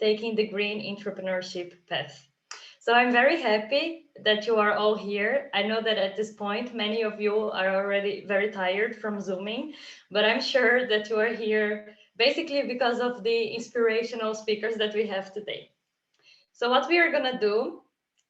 taking the green entrepreneurship path. So I'm very happy that you are all here. I know that at this point, many of you are already very tired from Zooming, but I'm sure that you are here basically because of the inspirational speakers that we have today. So what we are gonna do,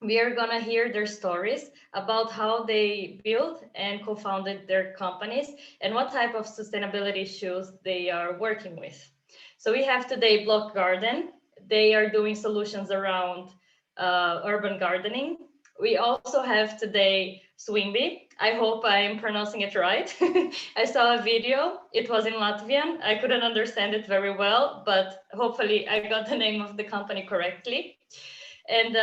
we are gonna hear their stories about how they built and co-founded their companies and what type of sustainability issues they are working with. So we have today Block Garden. They are doing solutions around urban gardening. We also have today Swimby. I hope I'm pronouncing it right. I saw a video. It was in Latvian. I couldn't understand it very well, but hopefully I got the name of the company correctly. And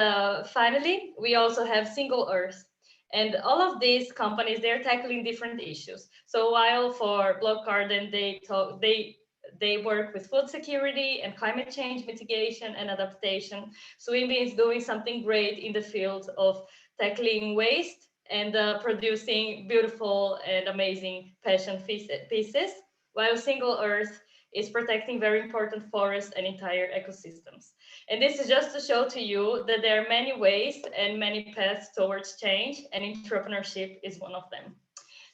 finally, we also have Single Earth. And all of these companies, they're tackling different issues. So while for Block Garden, they work with food security and climate change mitigation and adaptation, Swimby is doing something great in the field of tackling waste and producing beautiful and amazing fashion pieces, while Single Earth is protecting very important forests and entire ecosystems. And this is just to show to you that there are many ways and many paths towards change, and entrepreneurship is one of them.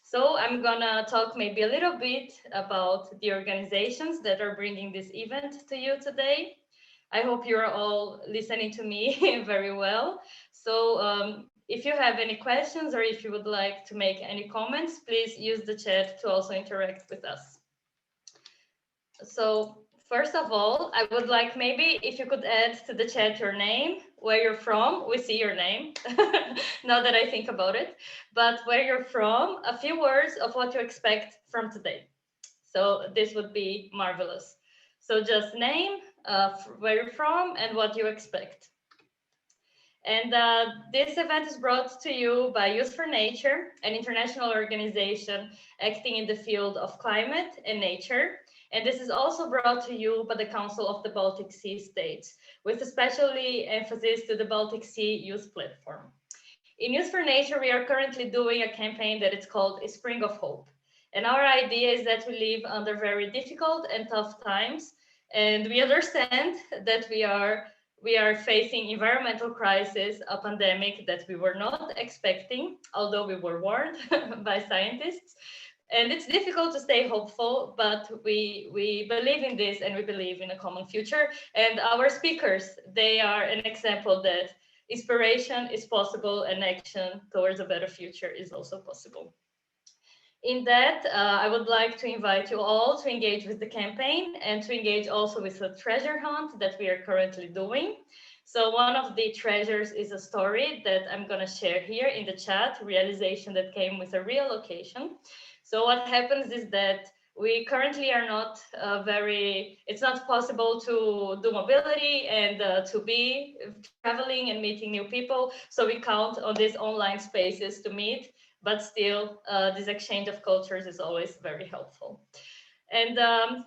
So I'm gonna talk maybe a little bit about the organizations that are bringing this event to you today. I hope you're all listening to me very well. So if you have any questions or if you would like to make any comments, please use the chat to also interact with us. So first of all, I would like maybe if you could add to the chat your name, where you're from. We see your name now that I think about it, but where you're from, a few words of what you expect from today. So this would be marvelous. So just name, where you're from and what you expect. And this event is brought to you by Youth for Nature, an international organization acting in the field of climate and nature. And this is also brought to you by the Council of the Baltic Sea States, with especially emphasis to the Baltic Sea Youth Platform. In Youth for Nature, we are currently doing a campaign that is called A Spring of Hope. And our idea is that we live under very difficult and tough times, and we understand that we are facing environmental crisis, a pandemic that we were not expecting, although we were warned by scientists. And it's difficult to stay hopeful, but we believe in this and we believe in a common future. And our speakers, they are an example that inspiration is possible and action towards a better future is also possible. In that, I would like to invite you all to engage with the campaign and to engage also with the treasure hunt that we are currently doing. So one of the treasures is a story that I'm going to share here in the chat, realization that came with a real location. So what happens is that we currently are not it's not possible to do mobility and to be traveling and meeting new people. So we count on these online spaces to meet, but still this exchange of cultures is always very helpful. And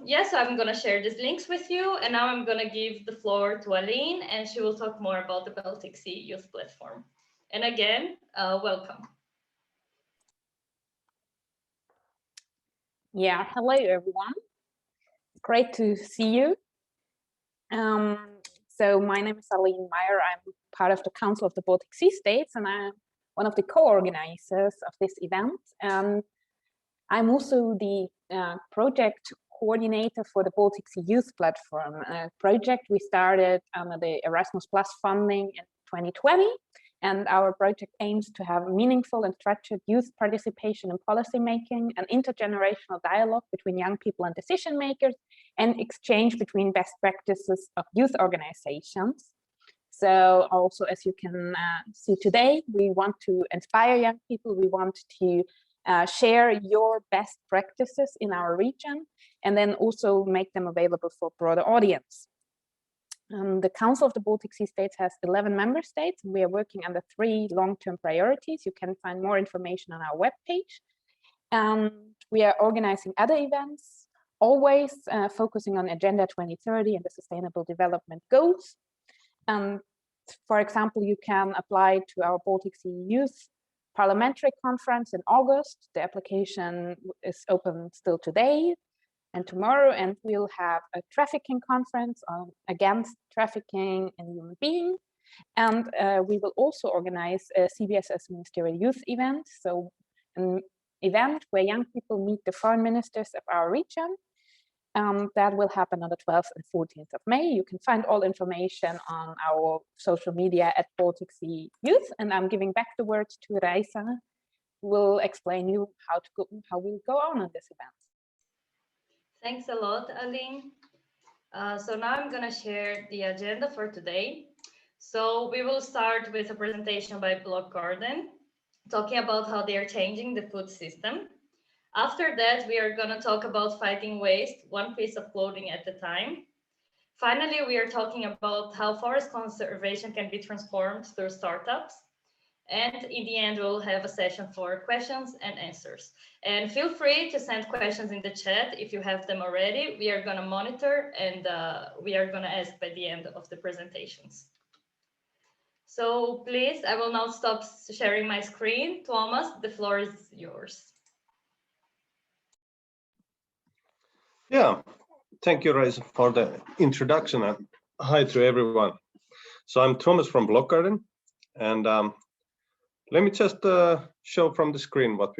yes, I'm going to share these links with you. And now I'm going to give the floor to Aline, and she will talk more about the Baltic Sea Youth Platform. And again, welcome. Yeah, hello everyone. Great to see you. So my name is Aline Meyer. I'm part of the Council of the Baltic Sea States, and I'm one of the co-organizers of this event. I'm also the project coordinator for the Baltic Sea Youth Platform, a project we started under the Erasmus Plus funding in 2020. And our project aims to have meaningful and structured youth participation in policymaking and intergenerational dialogue between young people and decision makers, and exchange between best practices of youth organizations. So also, as you can see today, we want to inspire young people. We want to share your best practices in our region, and then also make them available for a broader audience. The Council of the Baltic Sea States has 11 member states, and we are working under 3 long-term priorities. You can find more information on our webpage. We are organizing other events, always focusing on Agenda 2030 and the Sustainable Development Goals. For example, you can apply to our Baltic Sea Youth Parliamentary Conference in August. The application is open still today. and tomorrow, and we'll have a trafficking conference on against trafficking in human beings. And we will also organize a CBSS Ministerial Youth event, so an event where young people meet the foreign ministers of our region. That will happen on the 12th and 14th of May. You can find all information on our social media at Baltic Sea Youth. And I'm giving back the word to Reisa, who will explain you how we'll go on this event. Thanks a lot, Aline. So now I'm going to share the agenda for today. So we will start with a presentation by Block Garden, talking about how they are changing the food system. After that, we are going to talk about fighting waste, one piece of clothing at a time. Finally, we are talking about how forest conservation can be transformed through startups. And in the end, we'll have a session for questions and answers. And feel free to send questions in the chat if you have them already. We are going to monitor and we are going to ask by the end of the presentations. So please, I will now stop sharing my screen. Thomas, the floor is yours. Yeah, thank you, Reisa, for the introduction, and hi to everyone. So I'm Thomas from Block Garden, and let me just show from the screen what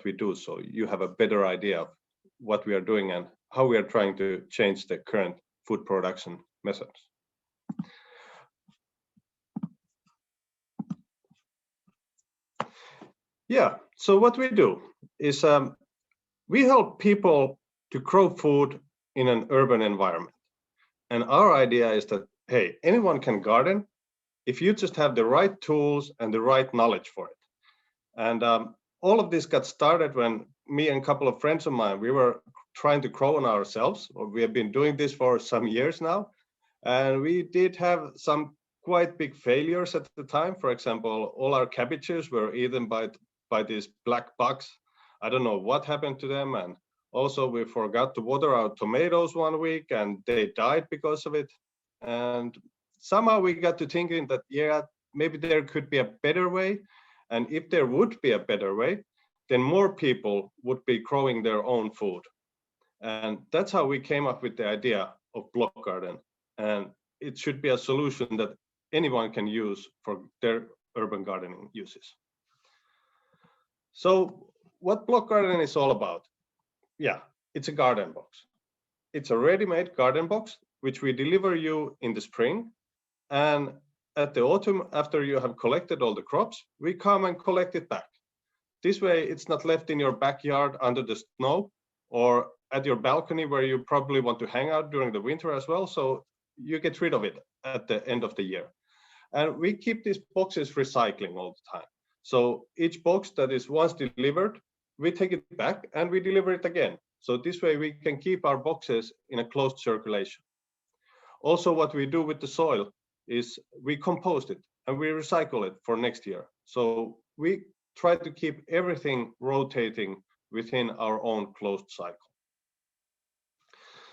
we do, so you have a better idea of what we are doing and how we are trying to change the current food production methods. Yeah, so what we do is we help people to grow food in an urban environment. And our idea is that, hey, anyone can garden if you just have the right tools and the right knowledge for it. And all of this got started when me and a couple of friends of mine, we were trying to grow on ourselves. We have been doing this for some years now. And we did have some quite big failures at the time. For example, all our cabbages were eaten by these black bugs. I don't know what happened to them. And also, we forgot to water our tomatoes one week and they died because of it. And somehow we got to thinking that, yeah, maybe there could be a better way. And if there would be a better way, then more people would be growing their own food. And that's how we came up with the idea of Block Garden. And it should be a solution that anyone can use for their urban gardening uses. So what Block Garden is all about? Yeah, it's a garden box. It's a ready-made garden box, which we deliver you in the spring. And at the autumn, after you have collected all the crops, we come and collect it back. This way, it's not left in your backyard under the snow or at your balcony where you probably want to hang out during the winter as well. So you get rid of it at the end of the year. And we keep these boxes recycling all the time. So each box that is once delivered, we take it back and we deliver it again. So this way we can keep our boxes in a closed circulation. Also, what we do with the soil is we compost it and we recycle it for next year. So we try to keep everything rotating within our own closed cycle.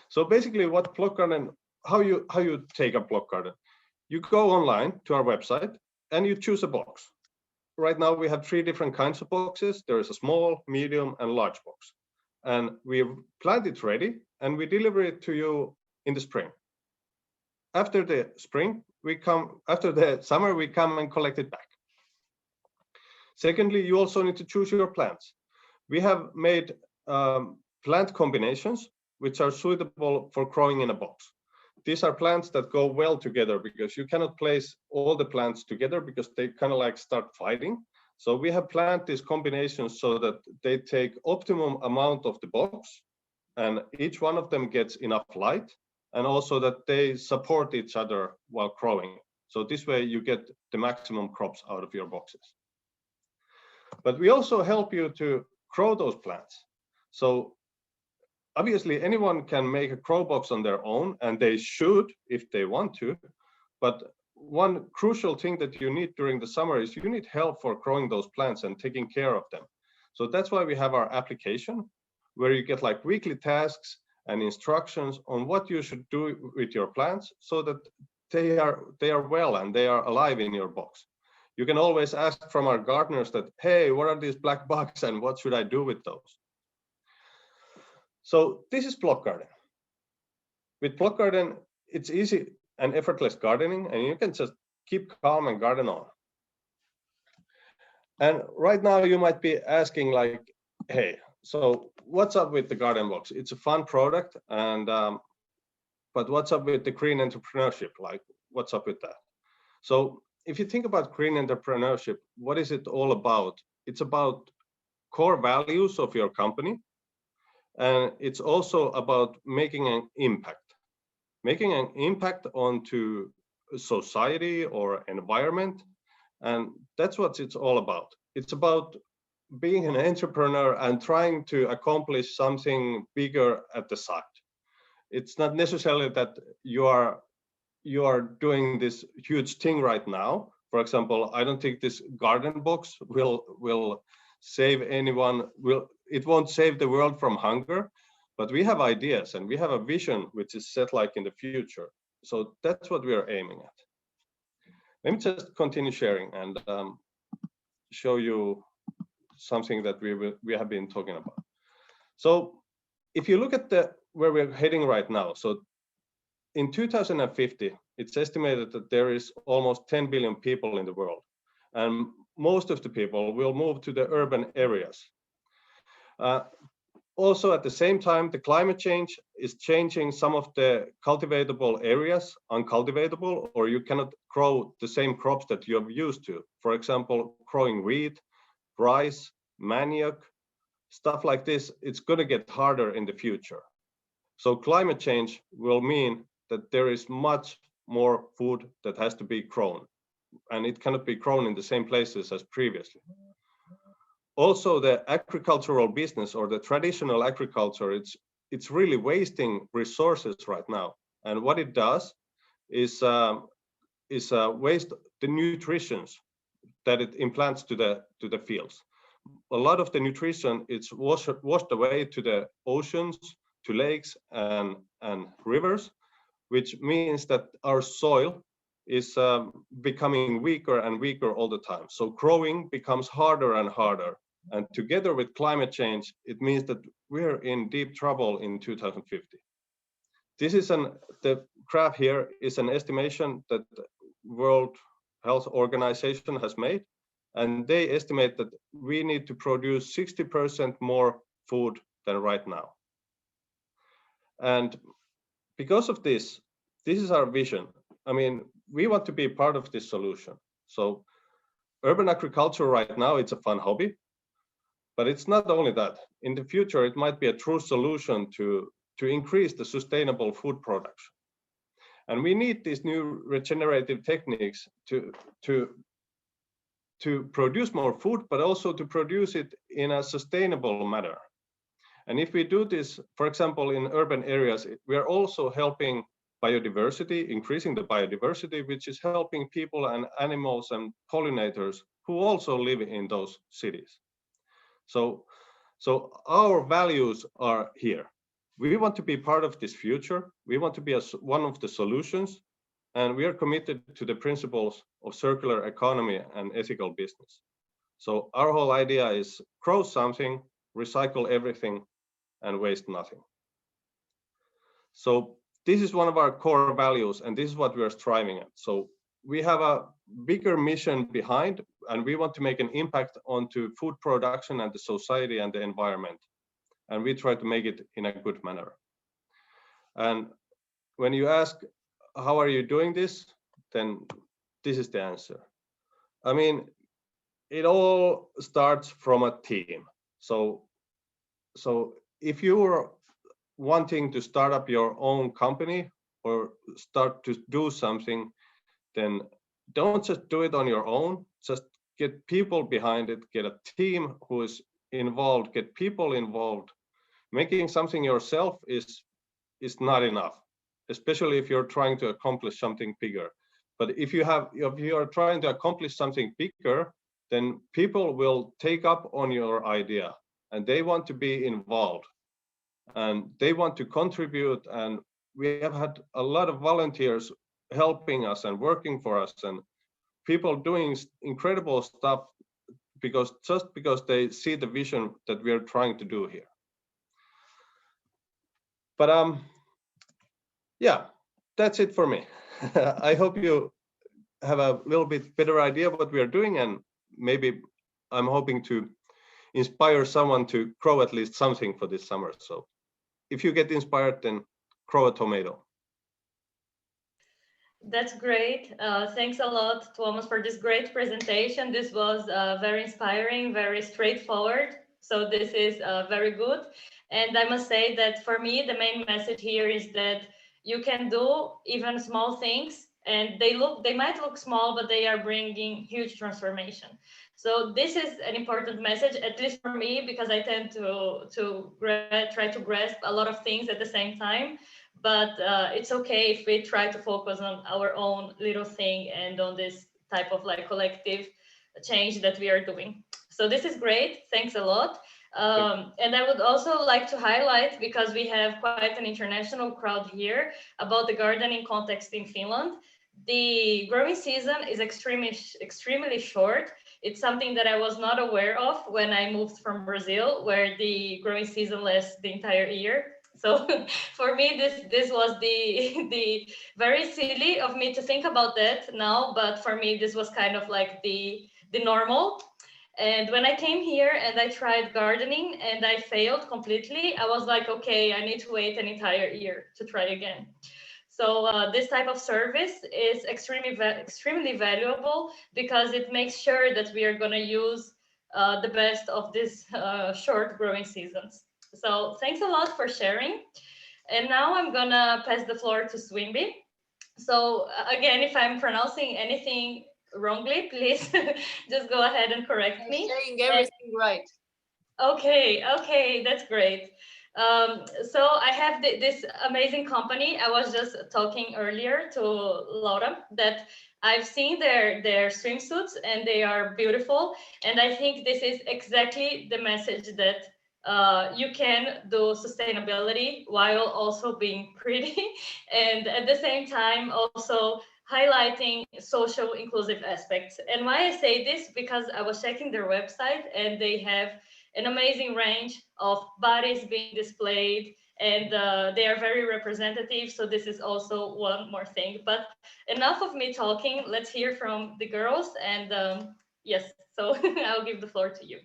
So basically what Block Garden, how you take a Block Garden, you go online to our website and you choose a box. Right now we have 3 different kinds of boxes. There is a small, medium, and large box. And we plant it ready and we deliver it to you in the spring. After the spring, after the summer, we come and collect it back. Secondly, you also need to choose your plants. We have made plant combinations which are suitable for growing in a box. These are plants that go well together because you cannot place all the plants together because they kind of like start fighting. So we have planted these combinations so that they take optimum amount of the box and each one of them gets enough light and also that they support each other while growing. So this way you get the maximum crops out of your boxes. But we also help you to grow those plants. So obviously anyone can make a grow box on their own and they should if they want to, but one crucial thing that you need during the summer is you need help for growing those plants and taking care of them. So that's why we have our application where you get like weekly tasks and instructions on what you should do with your plants so that they are well and they are alive in your box. You can always ask from our gardeners that, hey, what are these black bugs and what should I do with those? So this is block garden. With block garden, it's easy and effortless gardening, and you can just keep calm and garden on. And right now you might be asking like, hey, so what's up with the garden box? It's a fun product, and but what's up with the green entrepreneurship? Like, what's up with that? So if you think about green entrepreneurship, what is it all about? It's about core values of your company, and it's also about making an impact onto society or environment, and that's what it's all about. It's about being an entrepreneur and trying to accomplish something bigger at the side. It's not necessarily that you are doing this huge thing right now. For example, I don't think this garden box will save anyone. It won't save the world from hunger, but we have ideas and we have a vision which is set like in the future. So that's what we are aiming at. Let me just continue sharing and show you something that we have been talking about. So if you look at where we're heading right now, so in 2050, it's estimated that there is almost 10 billion people in the world, and most of the people will move to the urban areas. Also, at the same time, the climate change is changing some of the cultivatable areas uncultivatable, or you cannot grow the same crops that you have used to. For example, growing wheat, rice, manioc, stuff like this, it's going to get harder in the future. So climate change will mean that there is much more food that has to be grown, and it cannot be grown in the same places as previously. Also, the agricultural business or the traditional agriculture, it's really wasting resources right now. And what it does is waste the nutrients that it implants to the fields. A lot of the nutrition it's washed away to the oceans, to lakes and rivers, which means that our soil is becoming weaker and weaker all the time. So growing becomes harder and harder. And together with climate change, it means that we're in deep trouble in 2050. This is the graph here is an estimation that the World Health Organization has made. And they estimate that we need to produce 60% more food than right now. And because of this is our vision. I mean, we want to be part of this solution. So urban agriculture right now, it's a fun hobby, but it's not only that. In the future, it might be a true solution to increase the sustainable food production. And we need these new regenerative techniques to produce more food, but also to produce it in a sustainable manner. And if we do this, for example, in urban areas, we are also helping biodiversity, increasing the biodiversity, which is helping people and animals and pollinators who also live in those cities. So our values are here. We want to be part of this future. We want to be one of the solutions, and we are committed to the principles of circular economy and ethical business. So our whole idea is grow something, recycle everything, and waste nothing. So this is one of our core values, and this is what we are striving at. So we have a bigger mission behind, and we want to make an impact onto food production and the society and the environment. And we try to make it in a good manner. And when you ask, how are you doing this? Then this is the answer. I mean, it all starts from a team. So if you're wanting to start up your own company or start to do something, then don't just do it on your own. Just get people behind it, get a team who is involved, get people involved. Making something yourself is not enough, especially if you're trying to accomplish something bigger. But if you are trying to accomplish something bigger, then people will take up on your idea and they want to be involved and they want to contribute. And we have had a lot of volunteers helping us and working for us, and people doing incredible stuff because they see the vision that we are trying to do here. But yeah, that's it for me. I hope you have a little bit better idea of what we are doing, and maybe I'm hoping to inspire someone to grow at least something for this summer. So if you get inspired, then grow a tomato. That's great. Thanks a lot, Thomas, for this great presentation. This was very inspiring, very straightforward. So this is very good. And I must say that for me, the main message here is that you can do even small things, and they might look small, but they are bringing huge transformation. So this is an important message, at least for me, because I tend to try to grasp a lot of things at the same time. But it's okay if we try to focus on our own little thing and on this type of like collective change that we are doing. So this is great. Thanks a lot. And I would also like to highlight, because we have quite an international crowd here, about the gardening context in Finland. The growing season is extremely short. It's something that I was not aware of when I moved from Brazil, where the growing season lasts the entire year. So for me, this was the very silly of me to think about that now, but for me this was kind of like the normal. And when I came here and I tried gardening and I failed completely, I was like, okay, I need to wait an entire year to try again. So this type of service is extremely valuable, because it makes sure that we are going to use the best of these short growing seasons. So thanks a lot for sharing. And now I'm gonna pass the floor to Swinby. So again, if I'm pronouncing anything wrongly, please just go ahead and correct me. Saying everything right. Okay, that's great. So I have this amazing company. I was just talking earlier to Laura that I've seen their swimsuits and they are beautiful. And I think this is exactly the message that you can do sustainability while also being pretty, and at the same time also highlighting social inclusive aspects. And why I say this, because I was checking their website and they have an amazing range of bodies being displayed, and they are very representative. So this is also one more thing. But enough of me talking. Let's hear from the girls. And yes, so I'll give the floor to you.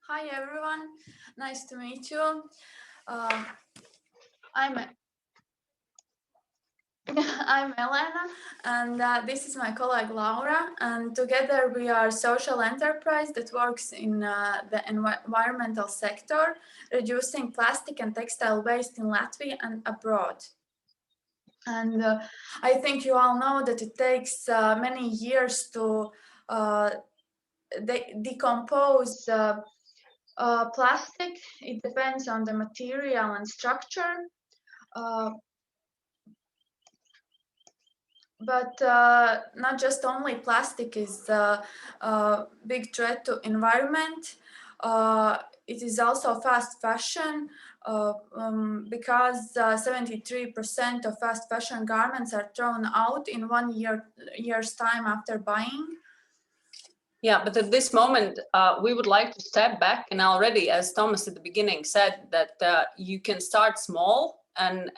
Hi everyone, nice to meet you. I'm Elena, and this is my colleague Laura, and together we are a social enterprise that works in the environmental sector, reducing plastic and textile waste in Latvia and abroad. And I think you all know that it takes many years to decompose plastic. It depends on the material and structure. But not just only plastic is a big threat to environment. It is also fast fashion, because 73% of fast fashion garments are thrown out in year's time after buying. Yeah, but at this moment, we would like to step back, and already, as Thomas at the beginning said, that you can start small, and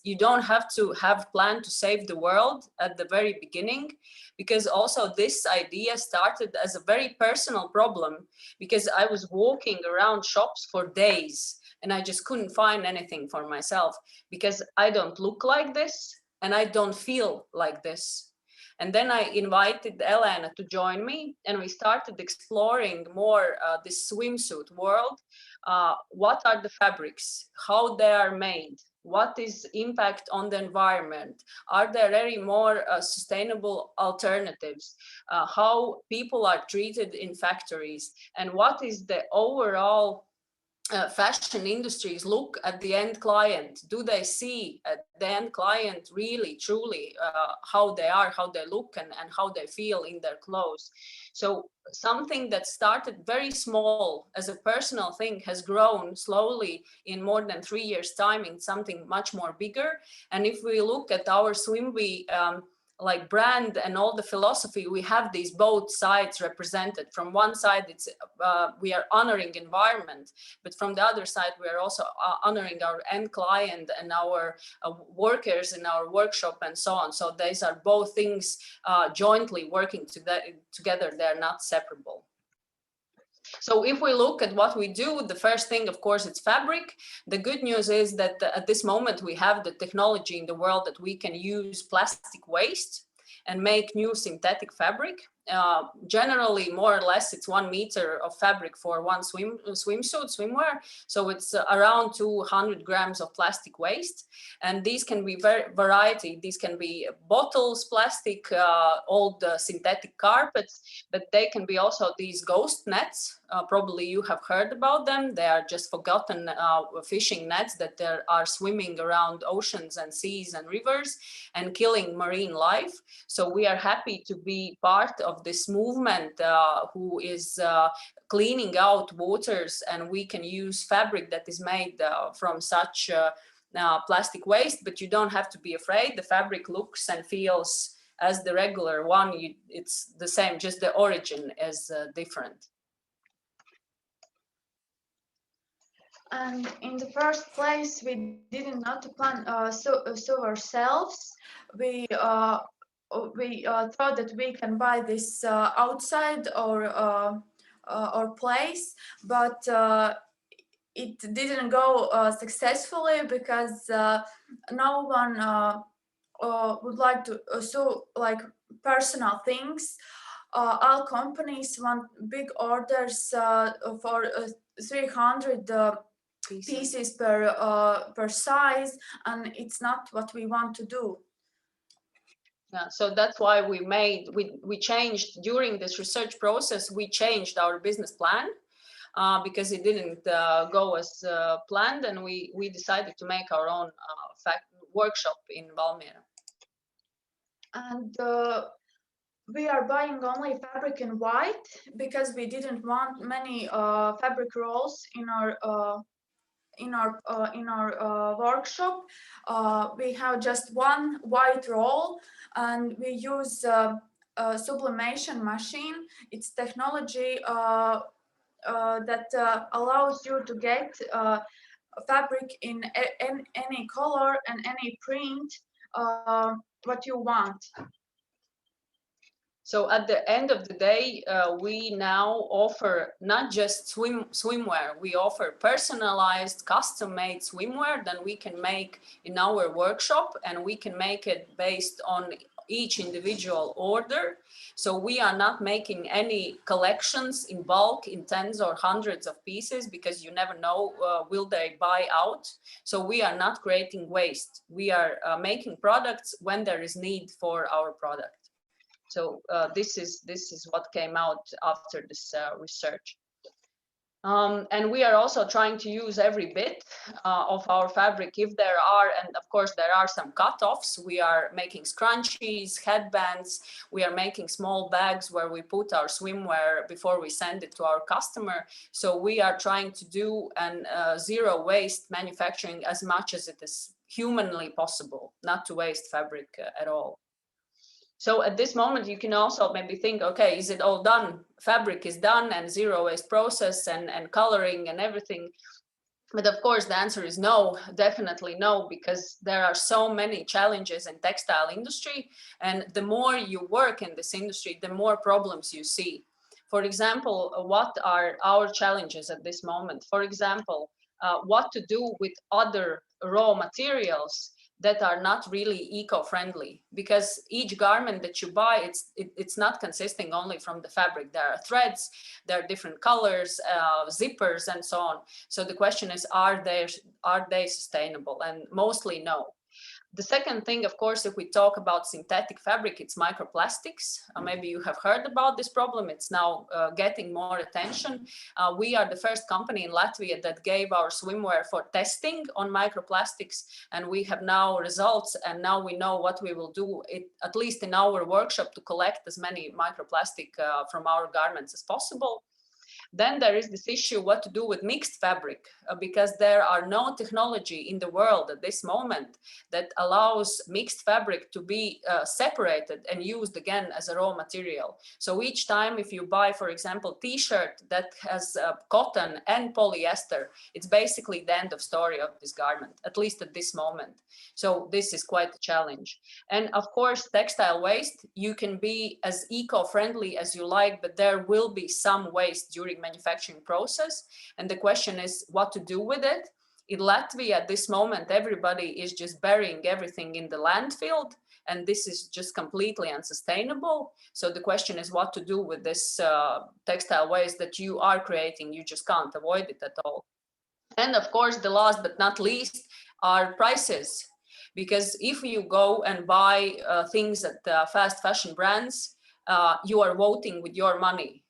you don't have to have plan to save the world at the very beginning, because also this idea started as a very personal problem, because I was walking around shops for days and I just couldn't find anything for myself, because I don't look like this and I don't feel like this. And then I invited Elena to join me, and we started exploring more this swimsuit world. What are the fabrics, how they are made, what is impact on the environment, are there any more sustainable alternatives, how people are treated in factories, and what is the overall fashion industries look at the end client. Do they see at the end client really, truly how they are, how they look, and how they feel in their clothes? So something that started very small as a personal thing has grown slowly in more than 3 years' time in something much more bigger. And if we look at our Swimby like brand and all the philosophy, we have these both sides represented. From one side, it's we are honoring environment, but from the other side, we are also honoring our end client and our workers in our workshop and so on. So these are both things jointly working together. They're not separable. So if we look at what we do, the first thing, of course, it's fabric. The good news is that at this moment, we have the technology in the world that we can use plastic waste and make new synthetic fabric. Generally, more or less, it's 1 meter of fabric for one swimsuit, swimwear. So it's around 200 grams of plastic waste. And these can be variety. These can be bottles, plastic, old synthetic carpets, but they can be also these ghost nets. Probably you have heard about them. They are just forgotten fishing nets that are swimming around oceans and seas and rivers and killing marine life. So we are happy to be part of this movement who is cleaning out waters, and we can use fabric that is made from such plastic waste, but you don't have to be afraid. The fabric looks and feels as the regular one. It's the same, just the origin is different. And in the first place, we didn't know to plan sew ourselves. We thought that we can buy this outside or place, but it didn't go successfully because no one would like to sew like personal things. All companies want big orders for 300 pieces per size, and it's not what we want to do. Yeah, so that's why we changed during this research process. We changed our business plan because it didn't go as planned, and we decided to make our own workshop in Valmiera. And we are buying only fabric in white because we didn't want many fabric rolls in our workshop. We have just one white roll, and we use a sublimation machine. It's technology that allows you to get fabric in any color and any print what you want. So at the end of the day, we now offer not just swimwear, we offer personalized, custom-made swimwear that we can make in our workshop, and we can make it based on each individual order. So we are not making any collections in bulk in tens or hundreds of pieces, because you never know, will they buy out? So we are not creating waste. We are making products when there is need for our product. So this is what came out after this research. And we are also trying to use every bit of our fabric if there are, and of course there are some cut-offs. We are making scrunchies, headbands, we are making small bags where we put our swimwear before we send it to our customer. So we are trying to do an zero waste manufacturing as much as it is humanly possible, not to waste fabric at all. So at this moment, you can also maybe think, okay, is it all done? Fabric is done, and zero waste process and coloring and everything. But of course, the answer is no, definitely no, because there are so many challenges in textile industry. And the more you work in this industry, the more problems you see. For example, what are our challenges at this moment? For example, what to do with other raw materials that are not really eco-friendly, because each garment that you buy, it's not consisting only from the fabric. There are threads, there are different colors, zippers, and so on. So the question is, are they sustainable? And mostly no. The second thing, of course, if we talk about synthetic fabric, it's microplastics. Maybe you have heard about this problem. It's now getting more attention. We are the first company in Latvia that gave our swimwear for testing on microplastics, and we have now results, and now we know what we will do, at least in our workshop, to collect as many microplastic from our garments as possible. Then there is this issue what to do with mixed fabric, because there are no technology in the world at this moment that allows mixed fabric to be separated and used again as a raw material. So each time if you buy, for example, t-shirt that has cotton and polyester, it's basically the end of story of this garment, at least at this moment. So this is quite a challenge. And of course, textile waste, you can be as eco-friendly as you like, but there will be some waste during manufacturing process. And the question is what to do with it. In Latvia at this moment, everybody is just burying everything in the landfill, and this is just completely unsustainable. So the question is what to do with this textile waste that you are creating. You just can't avoid it at all. And of course, the last but not least are prices. Because if you go and buy things at fast fashion brands, you are voting with your money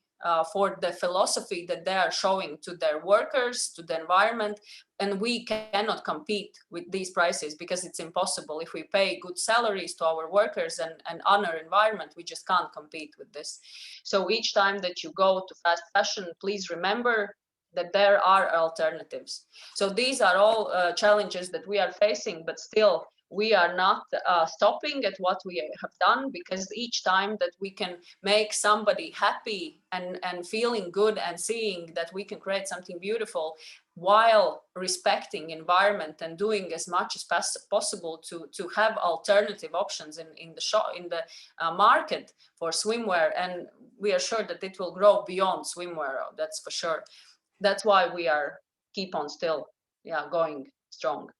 for the philosophy that they are showing to their workers, to the environment. And we cannot compete with these prices because it's impossible. If we pay good salaries to our workers and honor environment, we just can't compete with this. So each time that you go to fast fashion, please remember that there are alternatives. So these are all challenges that we are facing, but still we are not stopping at what we have done, because each time that we can make somebody happy and feeling good and seeing that we can create something beautiful while respecting environment and doing as much as possible to have alternative options in the shop, in the market for swimwear. And we are sure that it will grow beyond swimwear, that's for sure. That's why we are keep on still going strong.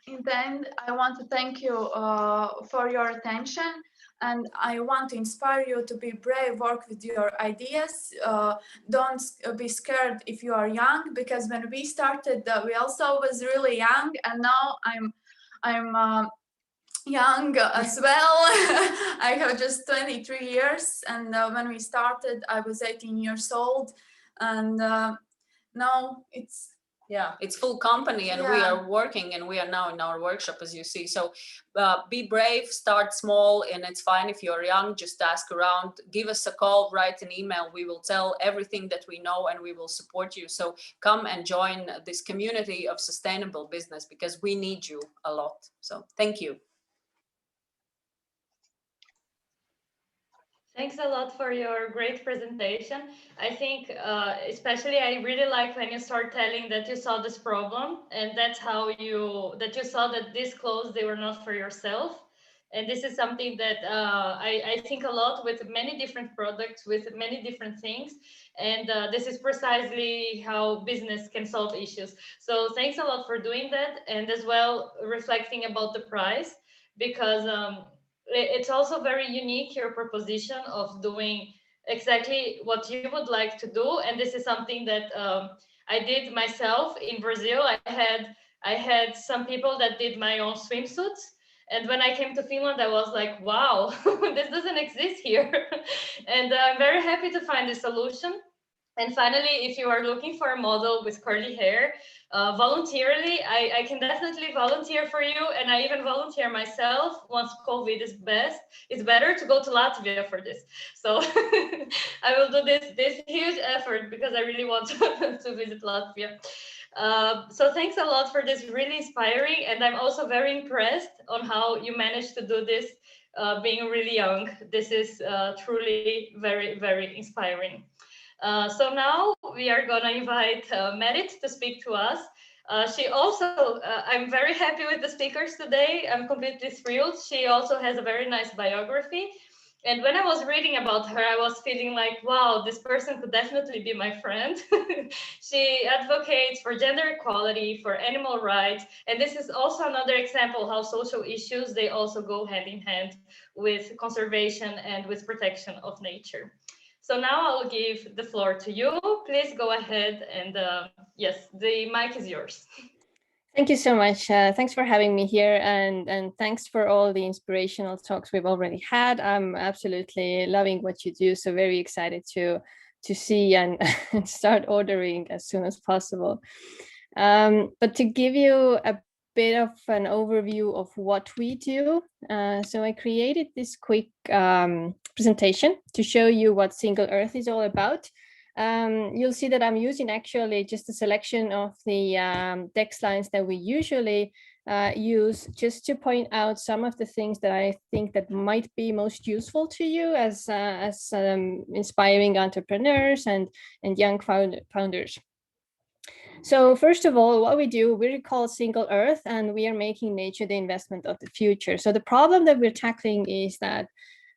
In the end, I want to thank you for your attention, and I want to inspire you to be brave, work with your ideas. Don't be scared if you are young, because when we started, we also was really young, and now I'm young as well. I have just 23 years, and when we started, I was 18 years old, and now it's full company, and we are working, and we are now in our workshop, as you see. So be brave, start small, and it's fine if you're young, just ask around, give us a call, write an email. We will tell everything that we know, and we will support you. So come and join this community of sustainable business, because we need you a lot. So thank you. Thanks a lot for your great presentation. I think especially I really like when you start telling that you saw this problem, and that's how you saw that these clothes, they were not for yourself. And this is something that I think a lot with many different products, with many different things. And this is precisely how business can solve issues. So thanks a lot for doing that, and as well reflecting about the price, because it's also very unique, your proposition of doing exactly what you would like to do. And this is something that I did myself in Brazil. I had some people that did my own swimsuits, and when I came to Finland, I was like, wow, this doesn't exist here. And I'm very happy to find a solution. And finally, if you are looking for a model with curly hair, voluntarily, I can definitely volunteer for you. And I even volunteer myself once COVID is best. It's better to go to Latvia for this. So I will do this huge effort, because I really want to visit Latvia. So thanks a lot for this, really inspiring. And I'm also very impressed on how you managed to do this being really young. This is truly very, very inspiring. So now we are going to invite Merit to speak to us. She also, I'm very happy with the speakers today. I'm completely thrilled. She also has a very nice biography. And when I was reading about her, I was feeling like, wow, this person could definitely be my friend. She advocates for gender equality, for animal rights. And this is also another example how social issues, they also go hand in hand with conservation and with protection of nature. So now I'll give the floor to you. Please go ahead, and yes, the mic is yours. Thank you so much. Thanks for having me here, and thanks for all the inspirational talks we've already had. I'm absolutely loving what you do, so very excited to see and start ordering as soon as possible. But to give you a bit of an overview of what we do, so I created this quick presentation to show you what Single Earth is all about. you'll see that I'm using actually just a selection of the text lines that we usually use, just to point out some of the things that I think that might be most useful to you as inspiring entrepreneurs and young founders. So first of all, what we do, we recall single earth, and we are making nature the investment of the future. So the problem that we're tackling is that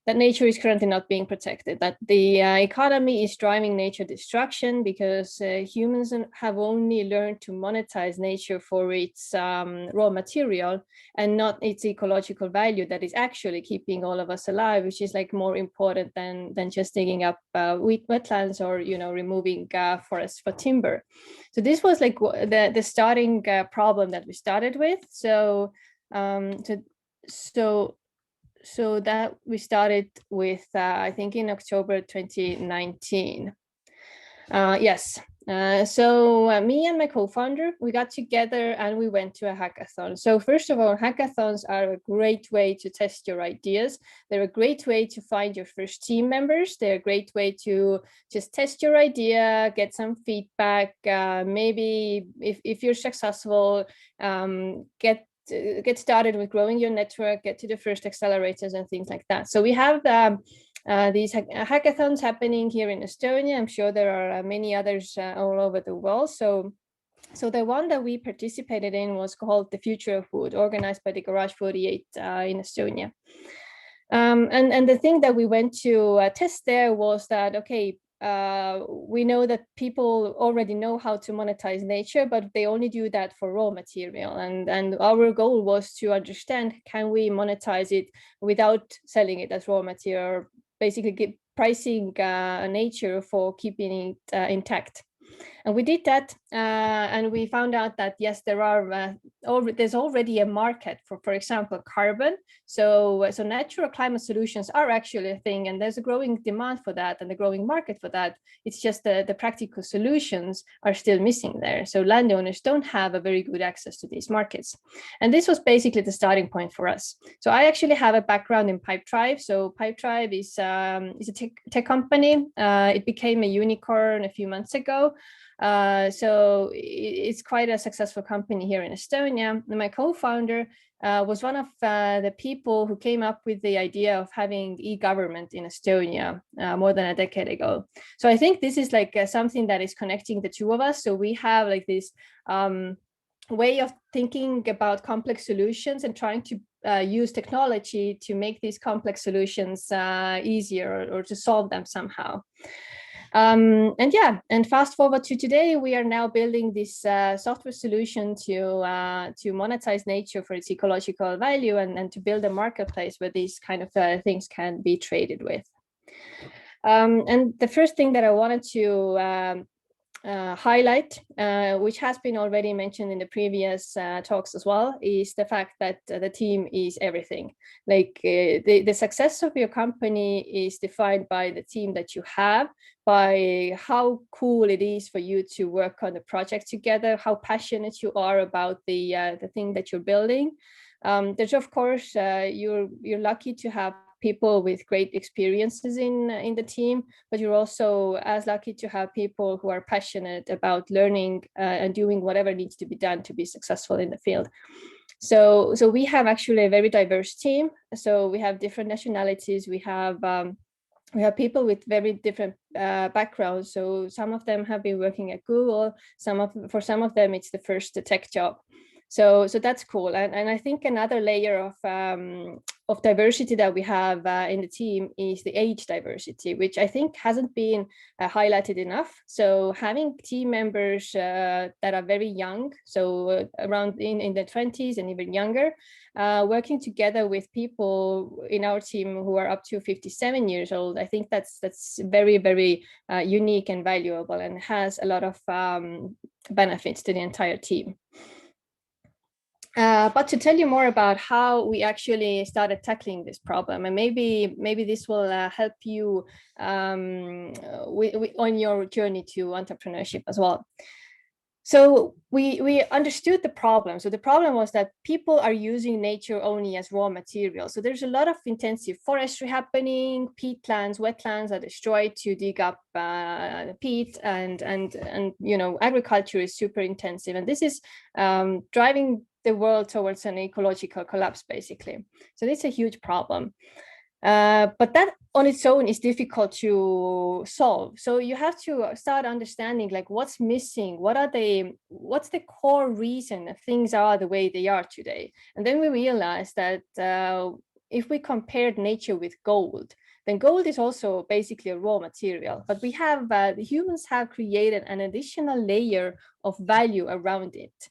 nature is currently not being protected, that the economy is driving nature destruction because humans have only learned to monetize nature for its raw material and not its ecological value that is actually keeping all of us alive, which is like more important than just digging up wetlands or, you know, removing forests for timber. So this was like the starting problem that we started with. So so that we started with, I think in October 2019. Yes. So me and my co-founder, we got together and we went to a hackathon. So first of all, hackathons are a great way to test your ideas. They're a great way to find your first team members. They're a great way to just test your idea, get some feedback. Maybe if you're successful, get started with growing your network, get to the first accelerators and things like that. So we have these hackathons happening here in Estonia. I'm sure there are many others all over the world. So the one that we participated in was called The Future of Food, organized by the Garage 48 in Estonia. And the thing that we went to test there was that, okay, we know that people already know how to monetize nature, but they only do that for raw material. And our goal was to understand, can we monetize it without selling it as raw material, basically pricing nature for keeping it intact. And we did that, and we found out that yes, there's already a market for example, carbon. So natural climate solutions are actually a thing, and there's a growing demand for that and a growing market for that. It's just the practical solutions are still missing there. So landowners don't have a very good access to these markets. And this was basically the starting point for us. So I actually have a background in Pipedrive. So Pipedrive is a tech company. It became a unicorn a few months ago. So it's quite a successful company here in Estonia. And my co-founder was one of the people who came up with the idea of having e-government in Estonia more than a decade ago. So I think this is like something that is connecting the two of us. So we have like this way of thinking about complex solutions and trying to use technology to make these complex solutions easier or to solve them somehow. And fast forward to today, we are now building this software solution to monetize nature for its ecological value and to build a marketplace where these kind of things can be traded with. And the first thing that I wanted to highlight, which has been already mentioned in the previous talks as well, is the fact that the team is everything. Like the success of your company is defined by the team that you have, by how cool it is for you to work on the project together, how passionate you are about the thing that you're building. There's of course you're lucky to have people with great experiences in the team, but you're also as lucky to have people who are passionate about learning and doing whatever needs to be done to be successful in the field. So we have actually a very diverse team. So we have different nationalities. We have people with very different backgrounds. So some of them have been working at Google. For some of them, it's the first tech job. So that's cool. And I think another layer of diversity that we have in the team is the age diversity, which I think hasn't been highlighted enough. So having team members that are very young, so around in their 20s and even younger, working together with people in our team who are up to 57 years old, I think that's very, very unique and valuable and has a lot of benefits to the entire team. But to tell you more about how we actually started tackling this problem, and maybe this will help you on your journey to entrepreneurship as well. So we understood the problem. So the problem was that people are using nature only as raw material. So there's a lot of intensive forestry happening. Peatlands, wetlands are destroyed to dig up peat, and you know, agriculture is super intensive, and this is driving the world towards an ecological collapse, basically. So it's a huge problem. But that on its own is difficult to solve. So you have to start understanding like what's missing, what's the core reason things are the way they are today. And then we realized that if we compared nature with gold, then gold is also basically a raw material, but we have, the humans have created an additional layer of value around it.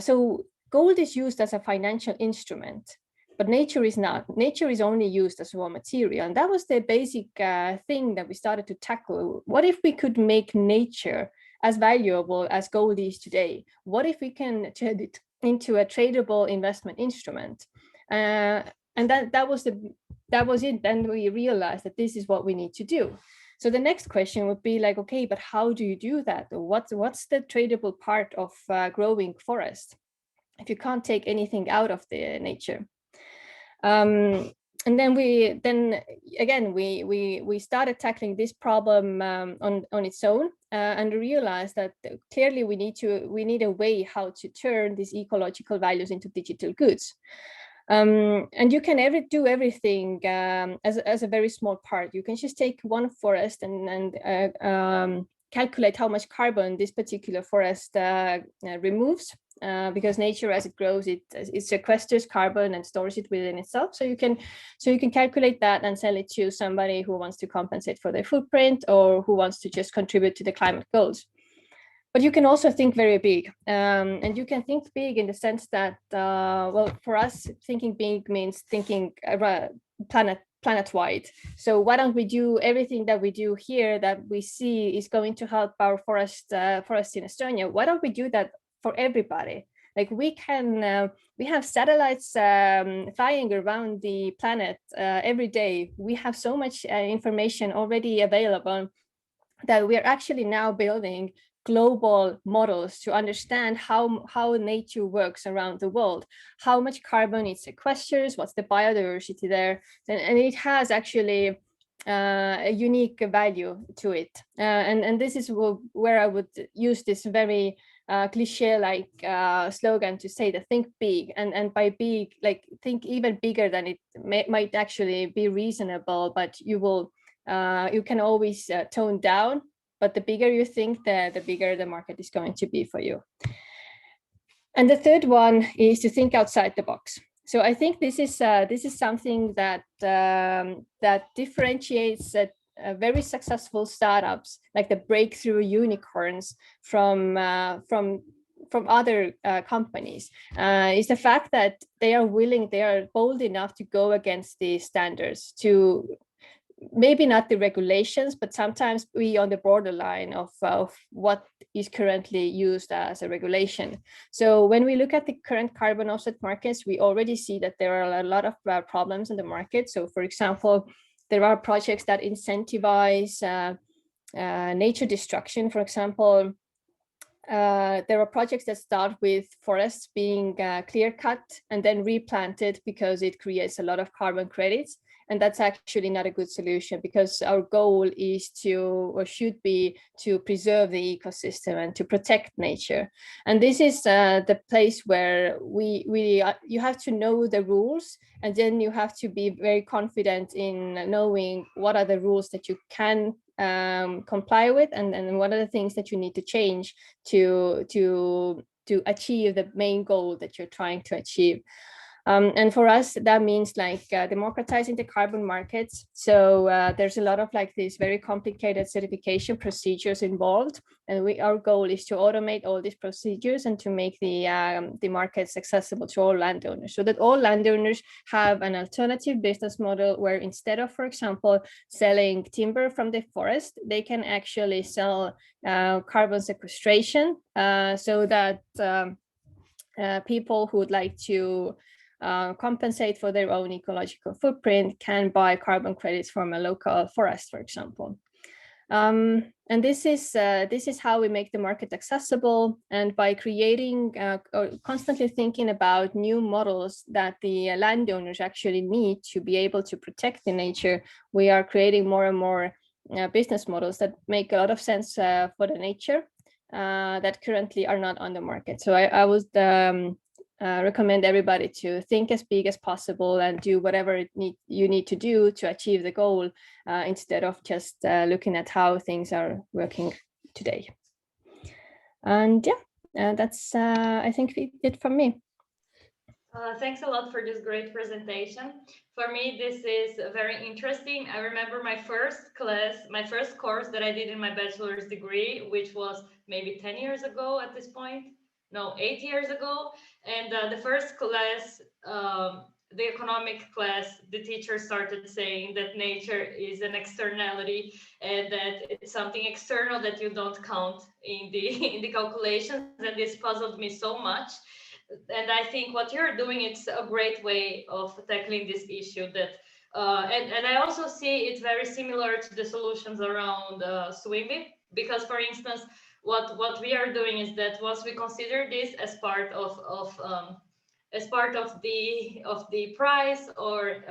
So gold is used as a financial instrument, but nature is not. Nature is only used as raw material. And that was the basic thing that we started to tackle. What if we could make nature as valuable as gold is today? What if we can turn it into a tradable investment instrument? And that was it. Then we realized that this is what we need to do. So the next question would be like, okay, but how do you do that? What's the tradable part of growing forest if you can't take anything out of the nature? And then we started tackling this problem on its own, and realized that clearly we need a way how to turn these ecological values into digital goods. And you can do everything as a very small part. You can just take one forest and calculate how much carbon this particular forest removes. Because nature, as it grows, it sequesters carbon and stores it within itself. So you can calculate that and sell it to somebody who wants to compensate for their footprint or who wants to just contribute to the climate goals. But you can also think very big, and you can think big in the sense that, well, for us, thinking big means thinking planet-wide. So why don't we do everything that we do here that we see is going to help our forests in Estonia? Why don't we do that for everybody? Like we have satellites flying around the planet every day. We have so much information already available that we are actually now building global models to understand how nature works around the world, how much carbon it sequesters, what's the biodiversity there, and it has actually a unique value to it. And this is where I would use this very cliche-like slogan to say that think big, and by big, like think even bigger than it might actually be reasonable, but you can always tone down. But the bigger you think, the bigger the market is going to be for you. And the third one is to think outside the box. So I think this is something that differentiates very successful startups, like the breakthrough unicorns, from other companies, is the fact that they are bold enough to go against the standards, to maybe not the regulations, but sometimes be on the borderline of what is currently used as a regulation. So when we look at the current carbon offset markets, we already see that there are a lot of problems in the market. So for example, there are projects that incentivize nature destruction. For example, there are projects that start with forests being clear cut and then replanted because it creates a lot of carbon credits. And that's actually not a good solution, because our goal is should be to preserve the ecosystem and to protect nature. And this is the place where you have to know the rules, and then you have to be very confident in knowing what are the rules that you can comply with, and what are the things that you need to change to achieve the main goal that you're trying to achieve. And for us, that means like democratizing the carbon markets. So there's a lot of like these very complicated certification procedures involved. And our goal is to automate all these procedures and to make the markets accessible to all landowners, so that all landowners have an alternative business model where instead of, for example, selling timber from the forest, they can actually sell carbon sequestration, so that people who would like to compensate for their own ecological footprint can buy carbon credits from a local forest, for example. And this is how we make the market accessible, and by creating or constantly thinking about new models that the landowners actually need to be able to protect the nature. We are creating more and more business models that make a lot of sense for the nature that currently are not on the market. So I would recommend everybody to think as big as possible and do whatever you need to do to achieve the goal, instead of just looking at how things are working today. And yeah, that's I think it from me. Thanks a lot for this great presentation. For me, this is very interesting. I remember my first class, my first course that I did in my bachelor's degree, which was maybe 10 years ago at this point. No, 8 years ago. And the first class, the economic class, the teacher started saying that nature is an externality and that it's something external that you don't count in the calculations. And this puzzled me so much. And I think what you're doing, it's a great way of tackling this issue. That and I also see it's very similar to the solutions around swimming, because, for instance, what we are doing is that once we consider this as part of the price, or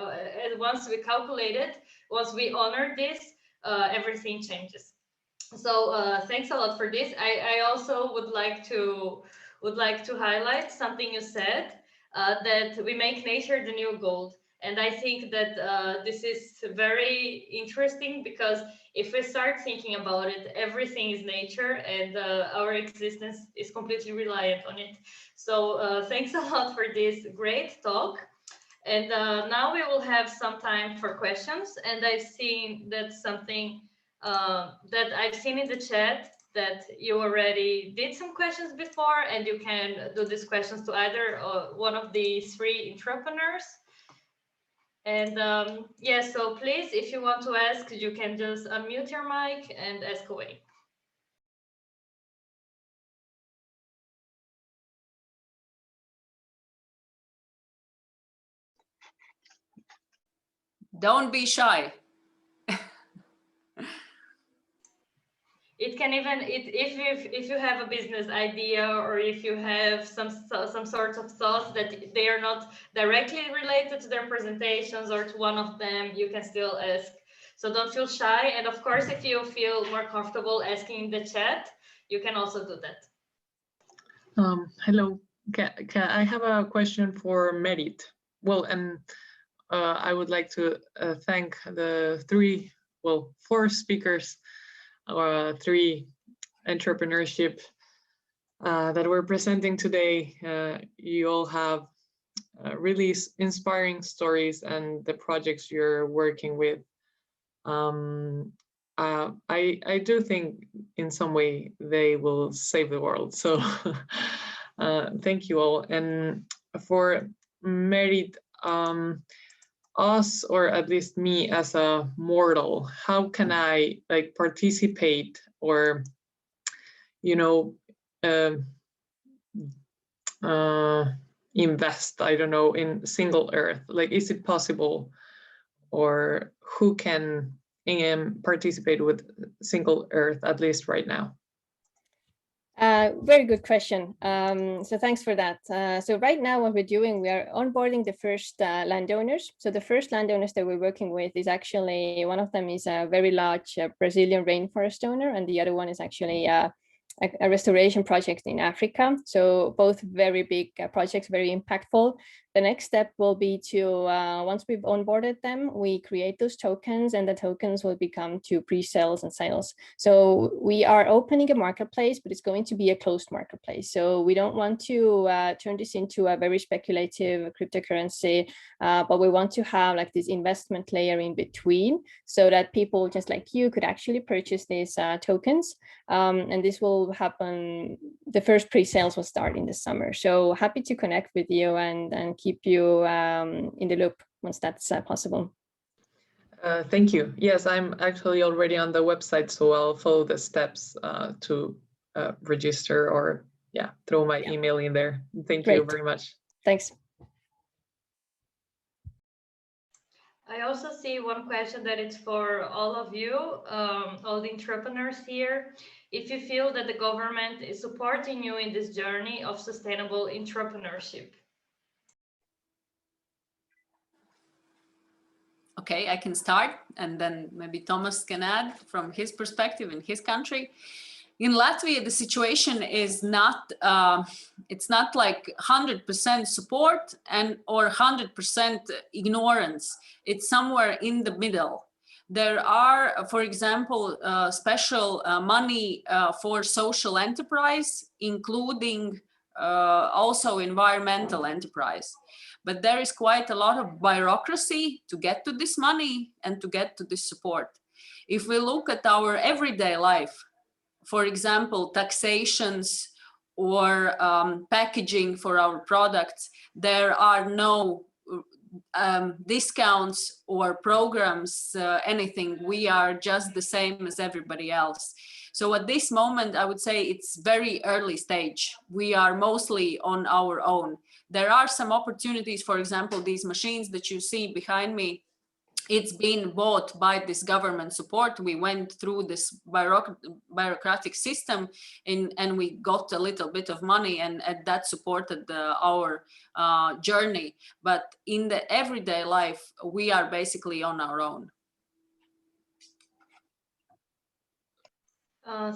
once we calculate it, once we honor this, everything changes. So thanks a lot for this. I also would like to highlight something you said, that we make nature the new gold. And I think that this is very interesting, because if we start thinking about it, everything is nature, and our existence is completely reliant on it. So thanks a lot for this great talk. And now we will have some time for questions. And I've seen that something that I've seen in the chat, that you already did some questions before, and you can do these questions to either one of the three entrepreneurs. And yeah, so please, if you want to ask, you can just unmute your mic and ask away. Don't be shy. It can even, if you have a business idea, or if you have some sort of thoughts that they are not directly related to their presentations or to one of them, you can still ask. So don't feel shy. And of course, if you feel more comfortable asking in the chat, you can also do that. Hello, I have a question for Merit. Well, and I would like to thank the four speakers, three entrepreneurship that we're presenting today. You all have really inspiring stories, and the projects you're working with. I do think in some way they will save the world. So thank you all. And for Merit, us, or at least me as a mortal, how can I participate, or invest, I don't know, in Single Earth? Like, is it possible, or who can participate with Single Earth, at least right now? Very good question. So thanks for that. So right now what we're doing, we are onboarding the first landowners. So the first landowners that we're working with is actually, one of them is a very large Brazilian rainforest owner, and the other one is actually a restoration project in Africa. So both very big projects, very impactful. The next step will be to, once we've onboarded them, we create those tokens, and the tokens will become to pre-sales and sales. So we are opening a marketplace, but it's going to be a closed marketplace. So we don't want to turn this into a very speculative cryptocurrency, but we want to have like this investment layer in between, so that people just like you could actually purchase these tokens. And this will happen, the first pre-sales will start in the summer. So happy to connect with you and keep you in the loop once that's possible. Thank you. Yes, I'm actually already on the website, so I'll follow the steps to register, or throw my email in there. Thank you very much. Thanks. I also see one question that it's for all of you, all the entrepreneurs here. If you feel that the government is supporting you in this journey of sustainable entrepreneurship. Okay, I can start, and then maybe Thomas can add from his perspective in his country. In Latvia, the situation is not, it's not like 100% support and or 100% ignorance. It's somewhere in the middle. There are, for example, special money for social enterprise, including also environmental enterprise. But there is quite a lot of bureaucracy to get to this money and to get to this support. If we look at our everyday life, for example, taxations or packaging for our products, there are no discounts or programs, anything. We are just the same as everybody else. So at this moment, I would say it's very early stage. We are mostly on our own. There are some opportunities, for example, these machines that you see behind me, it's been bought by this government support. We went through this bureaucratic system and we got a little bit of money, and that supported our journey. But in the everyday life, we are basically on our own.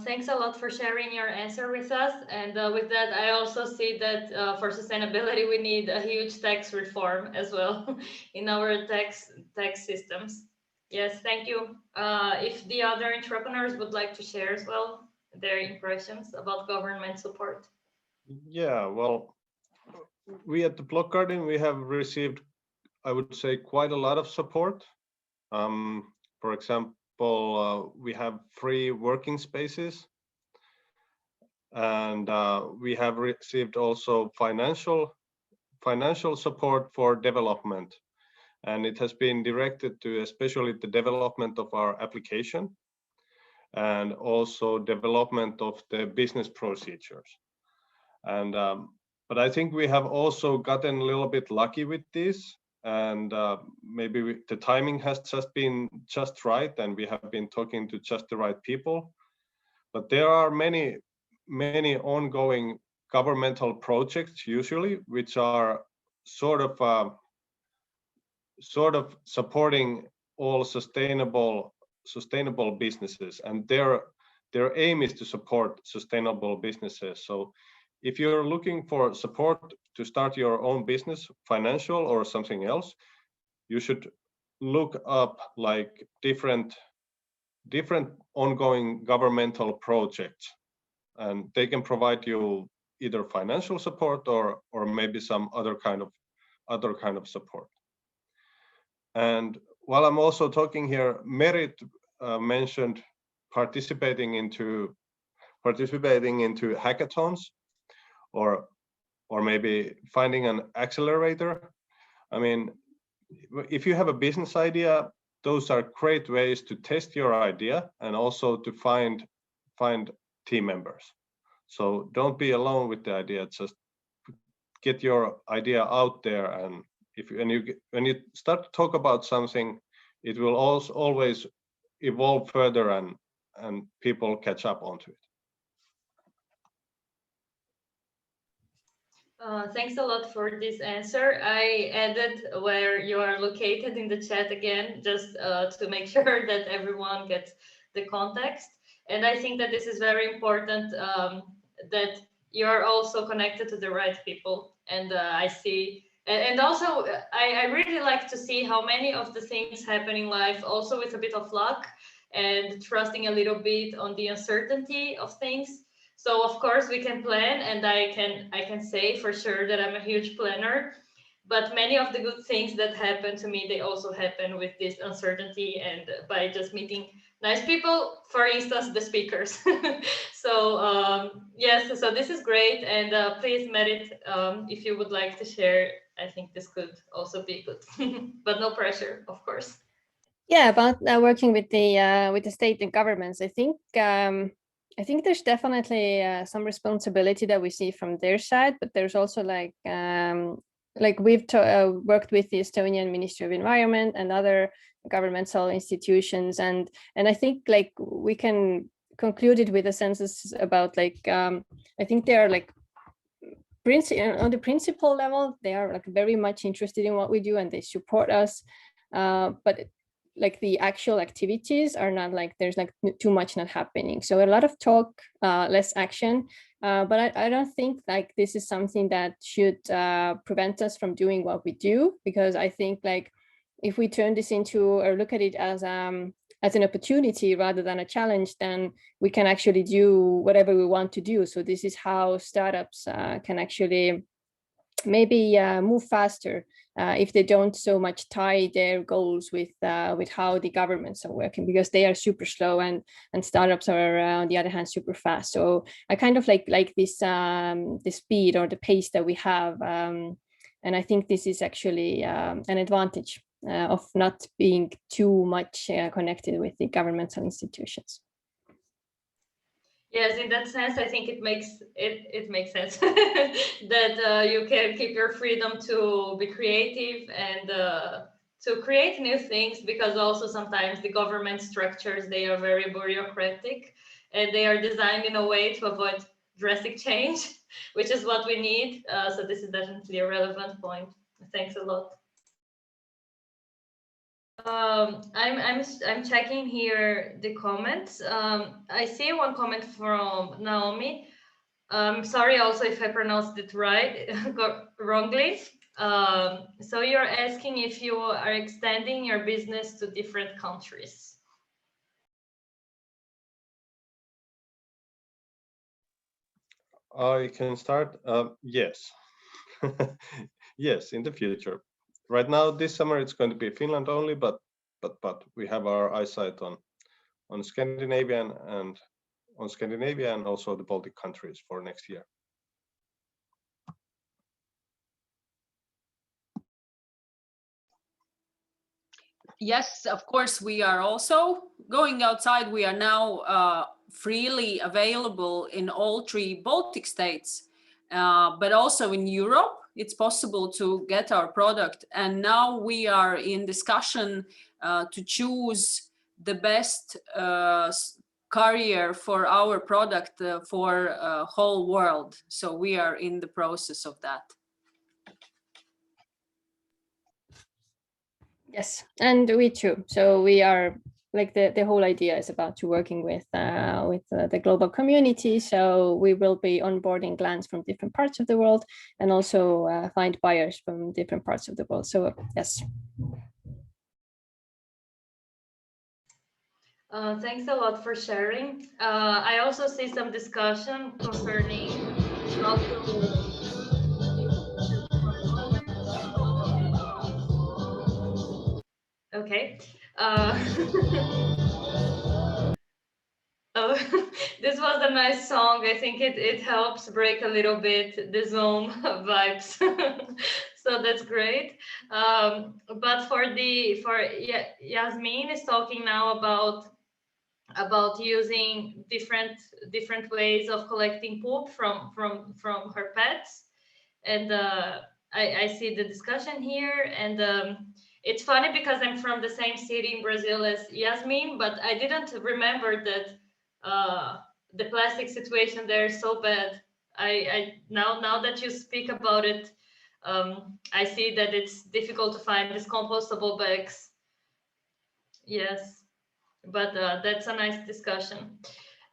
Thanks a lot for sharing your answer with us. And with that, I also see that for sustainability, we need a huge tax reform as well in our tax systems. Yes, thank you. If the other entrepreneurs would like to share as well their impressions about government support. Yeah, well, we at the Block Garden, we have received, I would say, quite a lot of support. For example, we have free working spaces, and we have received also financial support for development, and it has been directed to especially the development of our application and also development of the business procedures. And but I think we have also gotten a little bit lucky with this, and maybe the timing has just been just right, and we have been talking to just the right people. But there are many ongoing governmental projects usually which are sort of supporting all sustainable businesses, and their aim is to support sustainable businesses. So if you're looking for support to start your own business, financial or something else, you should look up like different ongoing governmental projects, and they can provide you either financial support or maybe some other kind of support. And while I'm also talking here, Merit mentioned participating into hackathons, or maybe finding an accelerator. I mean, if you have a business idea, those are great ways to test your idea and also to find team members. So don't be alone with the idea. Just get your idea out there, and when you start to talk about something, it will also always evolve further, and people catch up onto it. Thanks a lot for this answer. I added where you are located in the chat again, just to make sure that everyone gets the context. And I think that this is very important, that you're also connected to the right people. And I see, and also I really like to see how many of the things happen in life also with a bit of luck and trusting a little bit on the uncertainty of things. So of course we can plan, and I can say for sure that I'm a huge planner, but many of the good things that happen to me, they also happen with this uncertainty and by just meeting nice people, for instance, the speakers. So yes, so this is great, and please, Merit, if you would like to share, I think this could also be good, but no pressure, of course. Yeah, about working with the state and governments, I think there's definitely some responsibility that we see from their side, but there's also like like we've worked with the Estonian Ministry of Environment and other governmental institutions, and I think like we can conclude it with a census about like I think they are like on the principal level, they are like very much interested in what we do and they support us, but like the actual activities are not like, there's like too much not happening. So a lot of talk, less action, but I don't think like this is something that should prevent us from doing what we do, because I think like if we turn this into or look at it as an opportunity rather than a challenge, then we can actually do whatever we want to do. So this is how startups can actually maybe move faster if they don't so much tie their goals with how the governments are working, because they are super slow and startups are on the other hand super fast. So I kind of like this the speed or the pace that we have, and I think this is actually an advantage of not being too much connected with the governmental institutions. Yes, in that sense, I think it makes sense that you can keep your freedom to be creative and to create new things, because also sometimes the government structures, they are very bureaucratic and they are designed in a way to avoid drastic change, which is what we need. So this is definitely a relevant point. Thanks a lot. I'm checking here the comments. I see one comment from Naomi. Sorry also if I pronounced it right, wrongly. So you're asking if you are extending your business to different countries. I can start. Yes. Yes, in the future. Right now, this summer it's going to be Finland only, but we have our eyesight on Scandinavia and also the Baltic countries for next year. Yes, of course, we are also going outside. We are now freely available in all 3 Baltic states, but also in Europe. It's possible to get our product. And now we are in discussion to choose the best carrier for our product for whole world. So we are in the process of that. Yes, and we too. So we are like the whole idea is about to working with the global community. So we will be onboarding glands from different parts of the world and also find buyers from different parts of the world. So yes. Thanks a lot for sharing. I also see some discussion concerning how to. Okay. Oh, this was a nice song. I think it helps break a little bit the zone vibes. So that's great. But Yasmin is talking now about using different ways of collecting poop from her pets, and I see the discussion here, and it's funny because I'm from the same city in Brazil as Yasmin, but I didn't remember that the plastic situation there is so bad. I now that you speak about it, I see that it's difficult to find these compostable bags. Yes, but that's a nice discussion.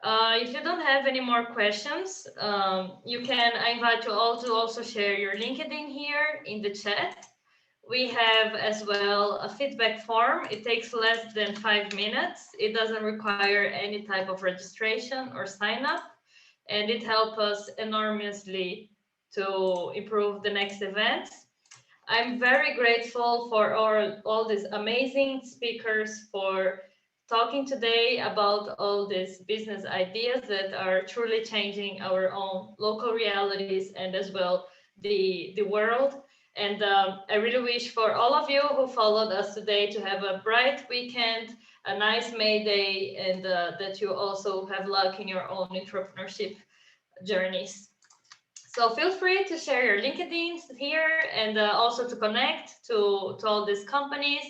If you don't have any more questions, I invite you all to also share your LinkedIn here in the chat. We have as well a feedback form. It takes less than 5 minutes. It doesn't require any type of registration or sign up, and it helps us enormously to improve the next events. I'm very grateful for all these amazing speakers for talking today about all these business ideas that are truly changing our own local realities and as well the world. And I really wish for all of you who followed us today to have a bright weekend, a nice May Day, and that you also have luck in your own entrepreneurship journeys. So feel free to share your LinkedIn's here and also to connect to all these companies,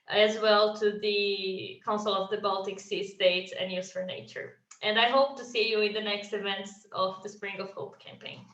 as well to the Council of the Baltic Sea States and Youth for Nature. And I hope to see you in the next events of the Spring of Hope campaign.